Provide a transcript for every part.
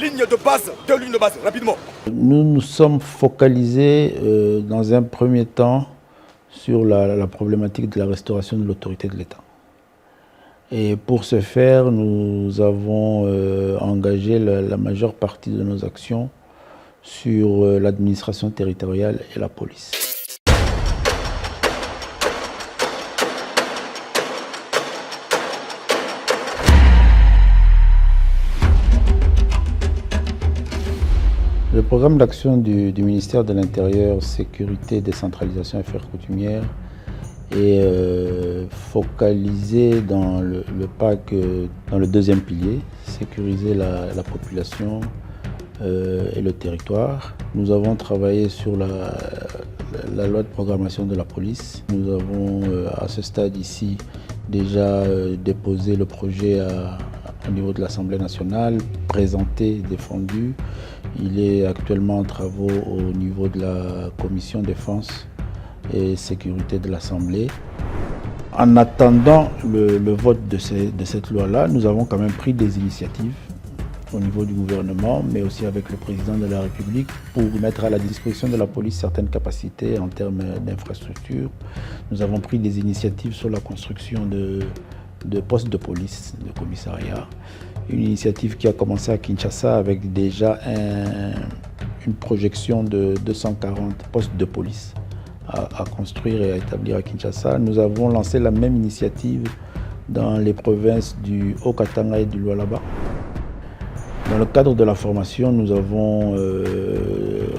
Ligne de base, 2 lignes de base, rapidement. Nous nous sommes focalisés dans un premier temps sur la problématique de la restauration de l'autorité de l'État. Et pour ce faire, nous avons engagé la majeure partie de nos actions sur l'administration territoriale et la police. Le programme d'action du ministère de l'Intérieur, Sécurité, Décentralisation et Affaires coutumières est focalisé dans le PAC, dans le deuxième pilier, sécuriser la population et le territoire. Nous avons travaillé sur la loi de programmation de la police. Nous avons à ce stade ici déjà déposé le projet au niveau de l'Assemblée nationale, présenté, défendu. Il est actuellement en travaux au niveau de la Commission défense et sécurité de l'Assemblée. En attendant le vote de cette loi-là, nous avons quand même pris des initiatives au niveau du gouvernement, mais aussi avec le président de la République, pour mettre à la disposition de la police certaines capacités en termes d'infrastructures. Nous avons pris des initiatives sur la construction de postes de police, de commissariats. Une initiative qui a commencé à Kinshasa avec déjà une projection de 240 postes de police à construire et à établir à Kinshasa. Nous avons lancé la même initiative dans les provinces du Haut-Katanga et du Lualaba. Dans le cadre de la formation, nous avons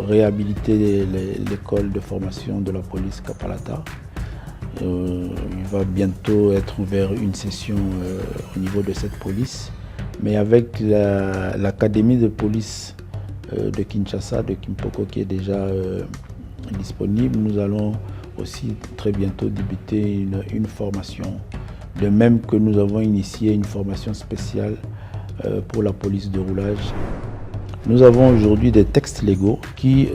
réhabilité l'école de formation de la police Kapalata. Il va bientôt être ouvert une session au niveau de cette police. Mais avec l'académie de police de Kinshasa, de Kimpoko, qui est déjà disponible, nous allons aussi très bientôt débuter une formation. De même que nous avons initié une formation spéciale pour la police de roulage. Nous avons aujourd'hui des textes légaux qui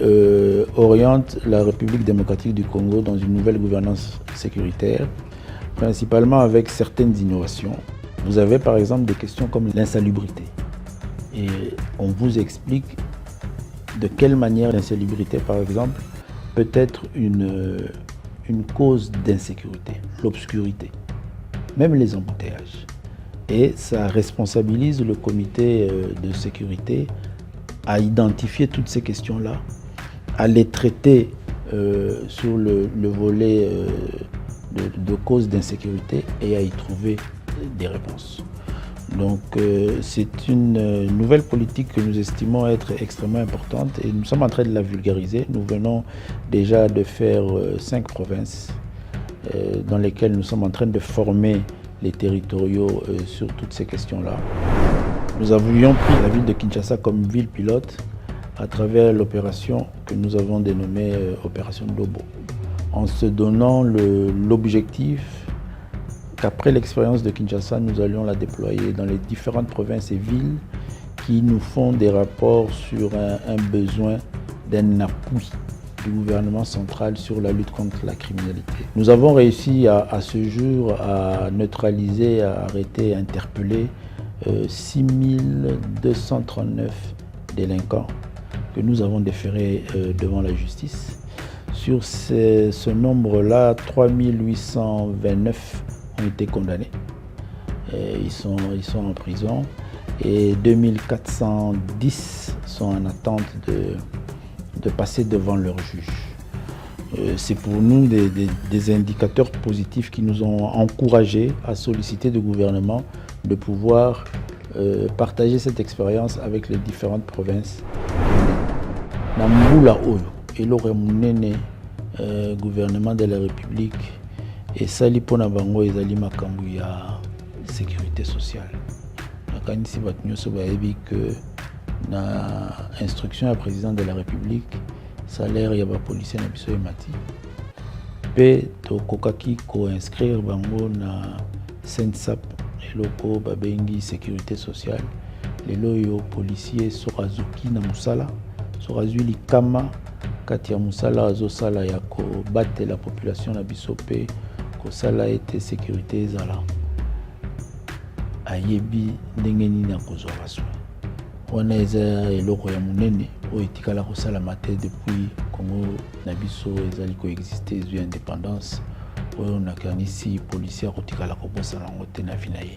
orientent la République démocratique du Congo dans une nouvelle gouvernance sécuritaire, principalement avec certaines innovations. Vous avez par exemple des questions comme l'insalubrité. Et on vous explique de quelle manière l'insalubrité, par exemple, peut être une cause d'insécurité, l'obscurité, même les embouteillages. Et ça responsabilise le comité de sécurité à identifier toutes ces questions-là, à les traiter sur le volet de causes d'insécurité et à y trouver des réponses. Donc c'est une nouvelle politique que nous estimons être extrêmement importante et nous sommes en train de la vulgariser. Nous venons déjà de faire 5 provinces dans lesquelles nous sommes en train de former les territoriaux sur toutes ces questions-là. Nous avions pris la ville de Kinshasa comme ville pilote à travers l'opération que nous avons dénommée Opération Lobo, en se donnant l'objectif qu'après l'expérience de Kinshasa, nous allions la déployer dans les différentes provinces et villes qui nous font des rapports sur un besoin d'un appui du gouvernement central sur la lutte contre la criminalité. Nous avons réussi à ce jour à neutraliser, à arrêter, à interpeller 6239 délinquants que nous avons déférés devant la justice. Sur ce nombre-là, 3829 ont été condamnés. Ils sont en prison et 2410 sont en attente de passer devant leur juge. C'est pour nous des indicateurs positifs qui nous ont encouragés à solliciter du gouvernement de pouvoir partager cette expérience avec les différentes provinces. Namboula Oyo, Elore Mounene, gouvernement de la République, et Sali Pona Bango et Zali Makambu ya sécurité sociale. Nakanisi Batnyoso Baebi que na instruction à président de la République, salaire ya ba policier na biso emati. Pe to kokaki ko inscrire bango na SENSAP eloko babengi sécurité sociale. Lelo yo policier sorazuki na musala, sorazui likama kati ya musala azosala ya ko battre la population na biso pe ko sala ete sécurité ezala. Ayebi ndenge nini akozwa baswe. wana eza eloko ya monene oyo etikala kosalama te depuis Congo na biso ezali koexiste ezwi indépendance oyo nakanisi policier akotikala kobosana yango te na vi na ye.